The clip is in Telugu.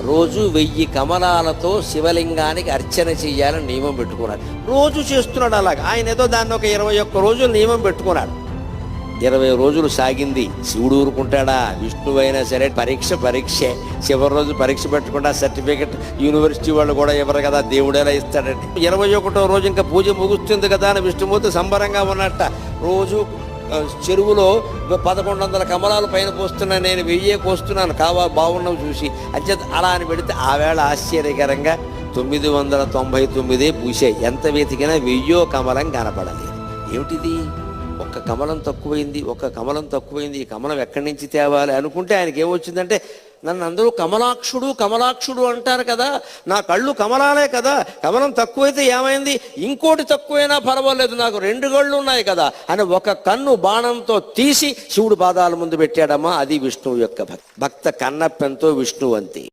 రోజు 1000 కమలాలతో శివలింగానికి అర్చన చెయ్యాలని నియమం పెట్టుకున్నాడు. రోజు చేస్తున్నాడు అలాగ. ఆయన ఏదో దాన్ని ఒక 21 రోజులు నియమం పెట్టుకున్నాడు. 20 రోజులు సాగింది. శివుడు ఊరుకుంటాడా? విష్ణువైనా సరే పరీక్షే. చివరి రోజు పరీక్ష పెట్టకుండా సర్టిఫికెట్ యూనివర్సిటీ వాళ్ళు కూడా ఇవ్వరు కదా, దేవుడేలా ఇస్తాడండి. 21వ రోజు ఇంకా పూజ ముగుస్తుంది కదా అని విష్ణుమూర్తి సంబరంగా ఉన్నట్ట. రోజు చెరువులో 1100 కమలాలు పైన పోస్తున్నా, నేను 1000 పోస్తున్నాను, బాగున్నావు చూసి అంచేత అలా అని పెడితే ఆవేళ ఆశ్చర్యకరంగా 999 పూసాయి. ఎంత వెతికినా 1000 కమలం కనపడలేదు. ఏమిటిది? ఒక్క కమలం తక్కువైంది. ఈ కమలం ఎక్కడి నుంచి తేవాలి అనుకుంటే ఆయనకి ఏమొచ్చిందంటే, నన్ను అందరూ కమలాక్షుడు అంటారు కదా, నా కళ్ళు కమలాలే కదా, కమలం తక్కువైతే ఏమైంది, ఇంకోటి తక్కువైనా పర్వాలేదు, నాకు 2 కళ్ళు ఉన్నాయి కదా అని ఒక కన్ను బాణంతో తీసి శివుడు పాదాల ముందు పెట్టాడమ్మా. అది విష్ణువు యొక్క భక్త కన్నప్పెంతో విష్ణువంతి.